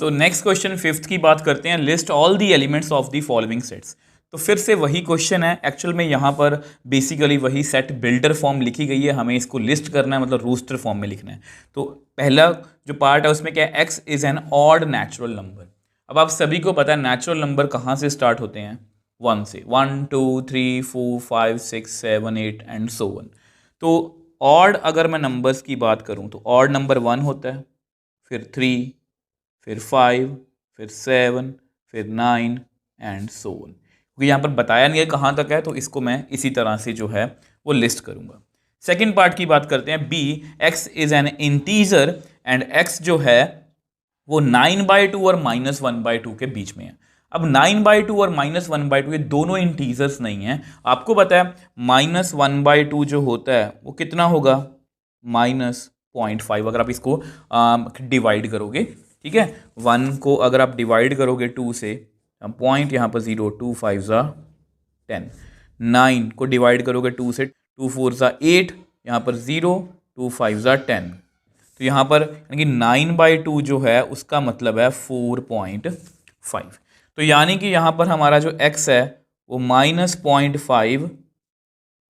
तो next question fifth की बात करते हैं, list all the elements of the following sets. तो फिर से वही क्वेश्चन है, एक्चुअल में यहाँ पर बेसिकली वही सेट बिल्डर फॉर्म लिखी गई है, हमें इसको लिस्ट करना है, मतलब रोस्टर फॉर्म में लिखना है। तो पहला जो पार्ट है उसमें क्या है, x is N odd natural number. अब आप सभी को पता है नेचुरल नंबर कहाँ से स्टार्ट होते हैं, 1 से, 1 2 3 4 5 6 7 8 एंड सो ऑन। तो ऑड अगर मैं नंबर्स की बात करूँ तो ऑड नंबर 1 होता है, फिर 3, फिर 5, फिर 7, फिर 9 एंड सो ऑन। क्योंकि यहाँ पर बताया नहीं है कहाँ तक है, तो इसको मैं इसी तरह से जो है वो लिस्ट करूँगा। सेकेंड पार्ट की बात करते हैं, B, X is an integer and X जो है वो 9/2 और -1/2 के बीच में है। अब 9/2 और -1/2 ये दोनों इंटीजर्स नहीं हैं। आपको पता है -1/2 जो होता है वो कितना होगा, -0.5। अगर आप इसको डिवाइड करोगे, ठीक है, 1 को अगर आप डिवाइड करोगे 2 से, पॉइंट यहाँ पर 0, 2 5 ज़ा 10, 9 को डिवाइड करोगे 2 से, 2 4 ज़ा 8, यहाँ पर 0, 2 5 ज़ा 10। तो यहाँ पर यानी कि 9/2 जो है उसका मतलब है 4.5। तो यानी कि यहाँ पर हमारा जो x है वो -0.5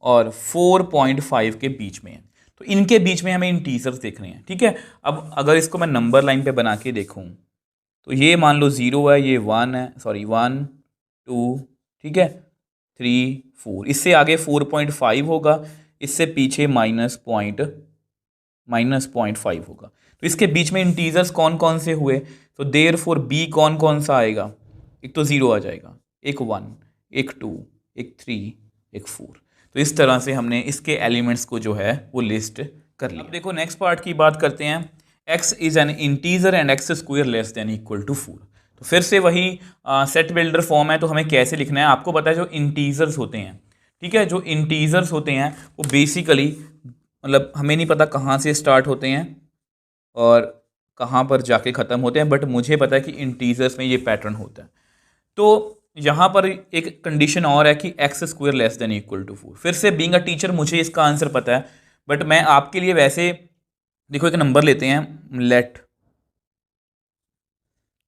और 4.5 के बीच में है। तो इनके बीच में हमें इंटीजर्स देखने हैं, ठीक है। अब अगर इसको मैं नंबर लाइन पे बना के देखूँ तो ये मान लो 0 है, ये 1 है, सॉरी 1 2, ठीक है, 3 4, इससे आगे 4.5 होगा, इससे पीछे -0.5 होगा। तो इसके बीच में इंटीजर्स कौन कौन से हुए, तो देयरफॉर बी कौन कौन सा आएगा, एक तो 0 आ जाएगा, एक 1, एक 2, एक 3, एक 4। तो इस तरह से हमने इसके एलिमेंट्स को जो है वो लिस्ट कर लिया। अब देखो नेक्स्ट पार्ट की बात करते हैं, x is an integer and x square less than equal to 4। तो फिर से वही सेट बिल्डर फॉर्म है। तो हमें कैसे लिखना है, आपको पता है जो इंटीजर्स होते हैं, ठीक है, जो इंटीजर्स होते हैं वो बेसिकली मतलब हमें नहीं पता कहाँ से स्टार्ट होते हैं और कहाँ पर जाके ख़त्म होते हैं, बट मुझे पता है कि इंटीजर्स में ये पैटर्न होता है। तो यहाँ पर एक कंडीशन और है कि X square less than equal to 4। फिर से बीइंग अ टीचर मुझे इसका आंसर पता है, बट मैं आपके लिए वैसे देखो एक नंबर लेते हैं, लेट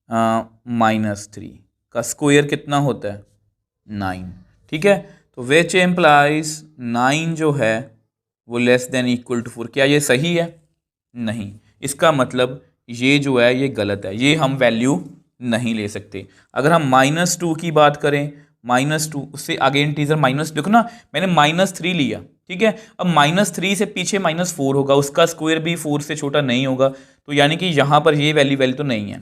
-3 का स्क्वायर कितना होता है, 9, ठीक है। तो विच एम्प्लाइज 9 जो है वो लेस देन इक्वल टू 4। क्या ये सही है, नहीं, इसका मतलब ये जो है ये गलत है, ये हम वैल्यू नहीं ले सकते। अगर हम -2 की बात करें, -2 उससे आगे इंटीजर माइनस, देखो ना मैंने -3 लिया, ठीक है। अब -3 से पीछे -4 होगा, उसका स्क्वायर भी 4 से छोटा नहीं होगा, तो यानी कि यहाँ पर ये वैल्यू तो नहीं है।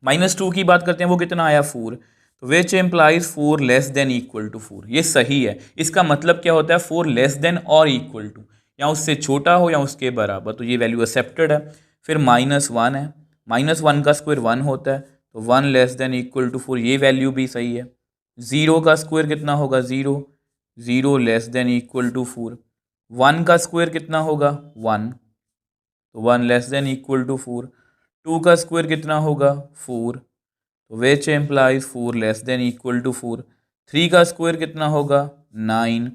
-2 की बात करते हैं, वो कितना आया 4, तो which implies 4 less than equal to 4, ये सही है। इसका मतलब क्या होता है, 4 लेस देन और इक्वल टू, या उससे छोटा हो या उसके बराबर, तो ये वैल्यू एक्सेप्टेड है। फिर -1 है, -1 का स्क्वायर 1 होता है, तो 1 लेस देन इक्वल टू 4, ये वैल्यू भी सही है। 0 का स्क्वायर कितना होगा, 0, 0 लेस देन इक्वल टू 4। 1 का स्क्वायर कितना होगा, 1, तो 1 लेस देन इक्वल टू 4। 2 का स्क्वायर कितना होगा, 4, तो which implies 4 less than equal to 4। 3 का स्क्वायर कितना होगा, 9,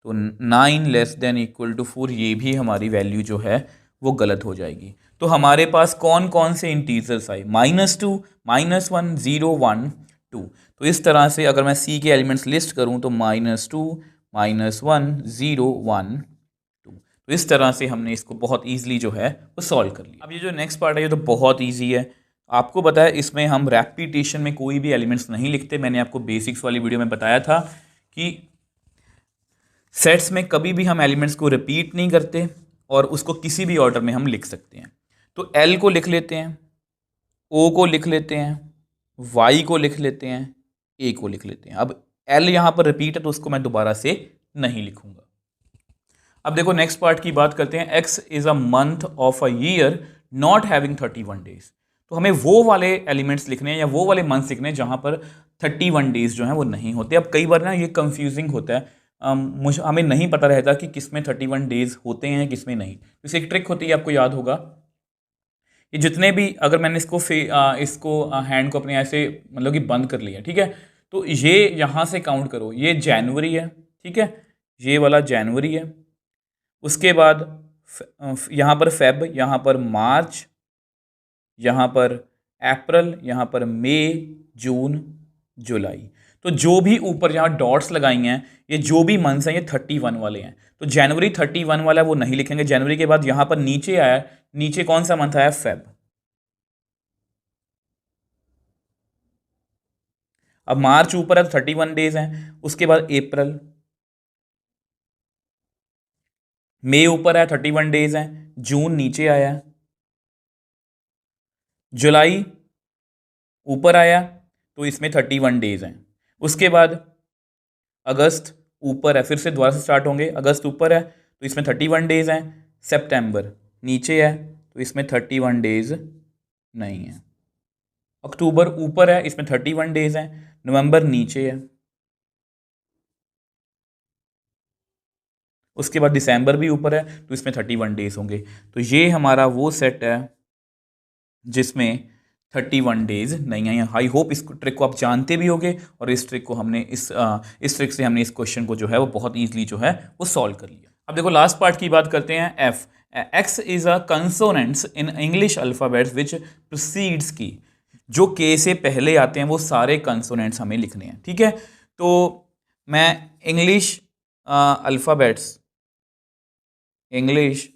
तो 9 लेस देन इक्वल टू 4, ये भी हमारी वैल्यू जो है वो गलत हो जाएगी। तो हमारे पास कौन कौन से इंटीजर्स आए, -2, -1, 0, 1, 2। तो इस तरह से अगर मैं सी के एलिमेंट्स लिस्ट करूं तो -2, -1, 0, 1, 2। तो इस तरह से हमने इसको बहुत ईजिली जो है वो सॉल्व कर लिया। अब ये जो नेक्स्ट पार्ट है ये तो बहुत ईजी है। आपको पता है इसमें हम रैपिटेशन में कोई भी एलिमेंट्स नहीं लिखते। मैंने आपको बेसिक्स वाली वीडियो में बताया था कि सेट्स में कभी भी हम एलिमेंट्स को रिपीट नहीं करते और उसको किसी भी ऑर्डर में हम लिख सकते हैं। तो एल को लिख लेते हैं, ओ को लिख लेते हैं, वाई को लिख लेते हैं, ए को लिख लेते हैं। अब एल यहाँ पर रिपीट है तो उसको मैं दोबारा से नहीं लिखूंगा। अब देखो नेक्स्ट पार्ट की बात करते हैं, x is a month of a year not having 31 days. तो हमें वो वाले एलिमेंट्स लिखने हैं या वो वाले मंथ्स लिखने हैं जहाँ पर 31 डेज जो हैं वो नहीं होते। अब कई बार ना ये कंफ्यूजिंग होता है, मुझे हमें नहीं पता रहता कि किस में 31 डेज होते हैं किस में नहीं। तो इसे एक ट्रिक होती है, आपको याद होगा, ये जितने भी, अगर मैंने इसको हैंड को अपने ऐसे मतलब कि बंद कर लिया, ठीक है, तो ये यहाँ से काउंट करो, ये जनवरी है, ठीक है, ये वाला जनवरी है, उसके बाद यहाँ पर फेब, यहाँ पर मार्च, यहाँ पर अप्रैल, यहाँ पर मई, जून, जुलाई। तो जो भी ऊपर यहाँ डॉट्स लगाई हैं, ये जो भी मंथ्स हैं ये 31 वाले हैं। तो जनवरी 31 वाला वो नहीं लिखेंगे। जनवरी के बाद यहाँ पर नीचे आया, नीचे कौन सा मंथ आया? फेब। अब मार्च ऊपर है तो 31 डेज हैं, उसके बाद अप्रैल, मई ऊपर है 31 डेज हैं, जून नीचे आया, जुलाई ऊपर आया तो इसमें 31 डेज हैं। उसके बाद अगस्त ऊपर है, फिर से दोबारा से स्टार्ट होंगे, अगस्त ऊपर है तो इसमें 31 डेज हैं, सितंबर नीचे है तो इसमें 31 डेज नहीं है, अक्टूबर ऊपर है इसमें 31 डेज हैं, नवंबर नीचे है, उसके बाद दिसंबर भी ऊपर है तो इसमें 31 डेज होंगे। तो ये हमारा वो सेट है जिसमें 31 डेज नहीं है। आई होप इस ट्रिक को आप जानते भी होंगे और इस ट्रिक को हमने इस ट्रिक से हमने इस क्वेश्चन को जो है वो बहुत ईजिली जो है वो सॉल्व कर लिया। अब देखो लास्ट पार्ट की बात करते हैं। F x is a consonants in English alphabets which proceeds की। जो के से पहले आते हैं वो सारे कंसोनेंट्स हमें लिखने हैं, ठीक है। तो मैं इंग्लिश अल्फ़ाबेट्स, इंग्लिश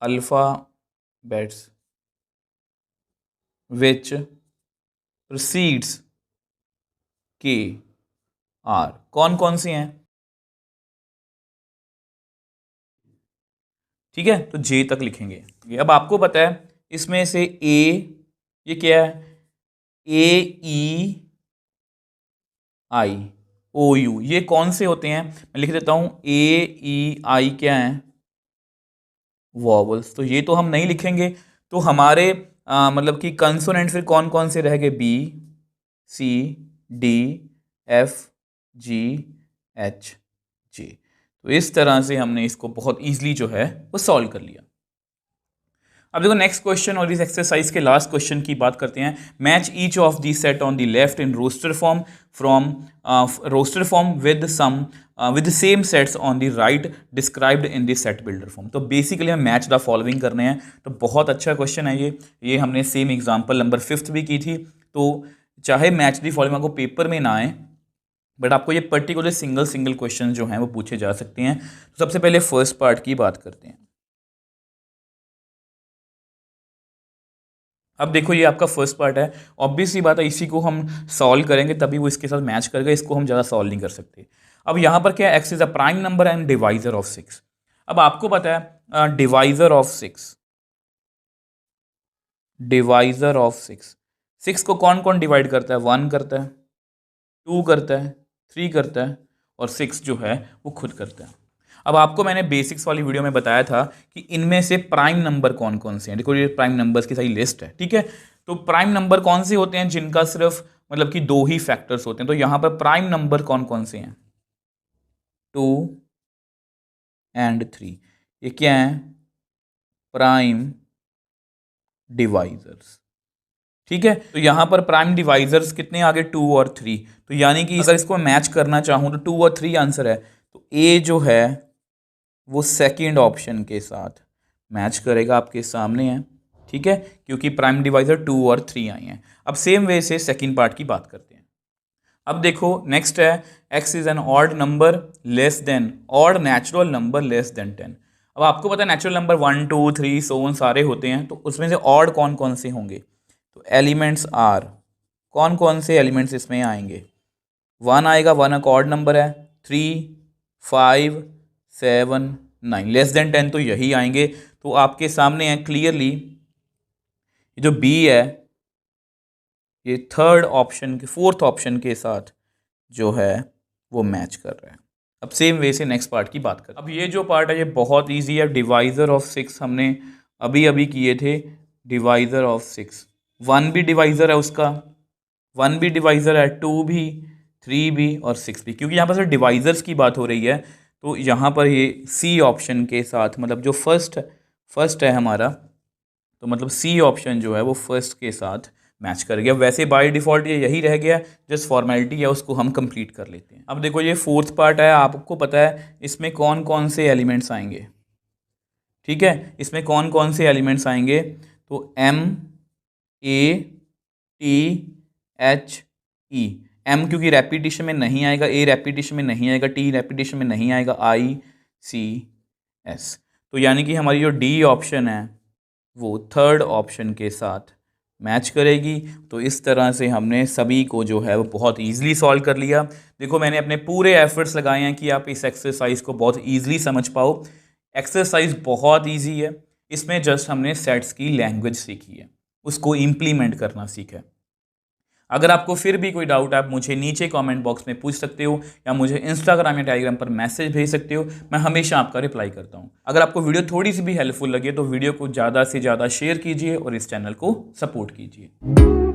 अल्फ़ाबेट्स विच प्रोसीड्स के आर, कौन कौन से हैं? ठीक है, तो जे तक लिखेंगे। अब आपको पता है इसमें से ए, ये क्या है? ए ई आई ओ यू, ये कौन से होते हैं? मैं लिख देता हूं, ए ई आई क्या है? वॉवल्स। तो ये तो हम नहीं लिखेंगे। तो हमारे मतलब कि कंसोनेंट फिर कौन कौन से रह गए? बी, सी, डी, एफ, जी, एच, जे। तो इस तरह से हमने इसको बहुत ईजिली जो है वो सॉल्व कर लिया। अब देखो नेक्स्ट क्वेश्चन और इस एक्सरसाइज के लास्ट क्वेश्चन की बात करते हैं। Match each of the set on the left in roster form from roster form with some with same sets on the right described in the set builder form. तो basically हम match the following करने हैं। तो बहुत अच्छा question है ये हमने सेम एग्जाम्पल नंबर 5 भी की थी। तो चाहे मैच द फॉलोइंग आपको पेपर में ना आए, बट आपको ये पर्टिकुलर सिंगल क्वेश्चन जो हैं वो पूछे जा सकते हैं। तो सबसे पहले फर्स्ट पार्ट की बात करते हैं। अब देखो ये आपका फर्स्ट पार्ट है, ऑब्वियस सी बात है इसी को हम सॉल्व करेंगे तभी वो इसके साथ मैच करेगा, इसको हम ज़्यादा सॉल्व नहीं कर सकते। अब यहाँ पर क्या है? X is a prime number and divisor of 6। अब आपको पता है डिवाइजर ऑफ 6, डिवाइजर ऑफ 6 को कौन कौन डिवाइड करता है? 1 करता है, 2 करता है, 3 करता है और 6 जो है वो खुद करता है। अब आपको मैंने बेसिक्स वाली वीडियो में बताया था कि इनमें से प्राइम नंबर कौन कौन से हैं। देखो ये प्राइम नंबर्स की सारी लिस्ट है, ठीक है। तो प्राइम नंबर कौन से होते हैं जिनका सिर्फ मतलब कि 2 ही फैक्टर्स होते हैं। तो यहाँ पर प्राइम नंबर कौन कौन से हैं? 2 एंड 3। ये क्या है? प्राइम डिवाइजर्स, ठीक है। तो यहाँ पर प्राइम डिवाइजर्स कितने आ गए? 2 और 3। तो यानी कि अगर इसको मैच करना चाहूँ तो 2 और 3 आंसर है। तो ए जो है वो सेकंड ऑप्शन के साथ मैच करेगा, आपके सामने है, ठीक है, क्योंकि प्राइम डिवाइजर 2 और 3 आई हैं। अब सेम वे से सेकंड पार्ट की बात करते हैं। अब देखो नेक्स्ट है x is N odd number less than, odd natural number less than 10। अब आपको पता है नेचुरल नंबर 1 2 3 सो ऑन सारे होते हैं, तो उसमें से ऑड कौन कौन से होंगे? तो एलिमेंट्स आर, कौन कौन से एलिमेंट्स इसमें आएंगे? 1 आएगा, 1 एक ऑड नंबर है, 3 5 7 9, लेस देन 10 तो यही आएंगे। तो आपके सामने है क्लियरली ये जो बी है ये थर्ड ऑप्शन के, फोर्थ ऑप्शन के साथ जो है वो मैच कर रहा है। अब सेम वे से नेक्स्ट पार्ट की बात करें। अब ये जो पार्ट है ये बहुत इजी है। डिवाइजर ऑफ 6 हमने अभी अभी किए थे। डिवाइजर ऑफ 6, 1 भी डिवाइजर है उसका, 1 भी डिवाइजर है, 2 भी, 3 भी और 6 भी। क्योंकि यहाँ पर सिर्फ डिवाइजर्स की बात हो रही है तो यहाँ पर ये सी ऑप्शन के साथ, मतलब जो फर्स्ट है हमारा, तो मतलब सी ऑप्शन जो है वो फर्स्ट के साथ मैच कर गया। वैसे बाय डिफ़ॉल्ट ये यही रह गया, जस्ट फॉर्मेलिटी है, उसको हम कंप्लीट कर लेते हैं। अब देखो ये फोर्थ पार्ट है, आपको पता है इसमें कौन कौन से एलिमेंट्स आएंगे, ठीक है। इसमें कौन कौन से एलिमेंट्स आएंगे? तो m ATHE, M क्योंकि रेपिटेशन में नहीं आएगा, A रेपिटेशन में नहीं आएगा, T रेपिटेशन में नहीं आएगा, ICS। तो यानी कि हमारी जो D ऑप्शन है वो थर्ड ऑप्शन के साथ मैच करेगी। तो इस तरह से हमने सभी को जो है वो बहुत ईजिली सॉल्व कर लिया। देखो मैंने अपने पूरे एफर्ट्स लगाए हैं कि आप इस एक्सरसाइज को बहुत ईजिली समझ पाओ। एक्सरसाइज बहुत ईजी है, इसमें जस्ट हमने सेट्स की लैंग्वेज सीखी है, उसको इम्प्लीमेंट करना सीखा है। अगर आपको फिर भी कोई डाउट है आप मुझे नीचे कमेंट बॉक्स में पूछ सकते हो या मुझे इंस्टाग्राम या टेलीग्राम पर मैसेज भेज सकते हो, मैं हमेशा आपका रिप्लाई करता हूं। अगर आपको वीडियो थोड़ी सी भी हेल्पफुल लगे तो वीडियो को ज़्यादा से ज़्यादा शेयर कीजिए और इस चैनल को सपोर्ट कीजिए।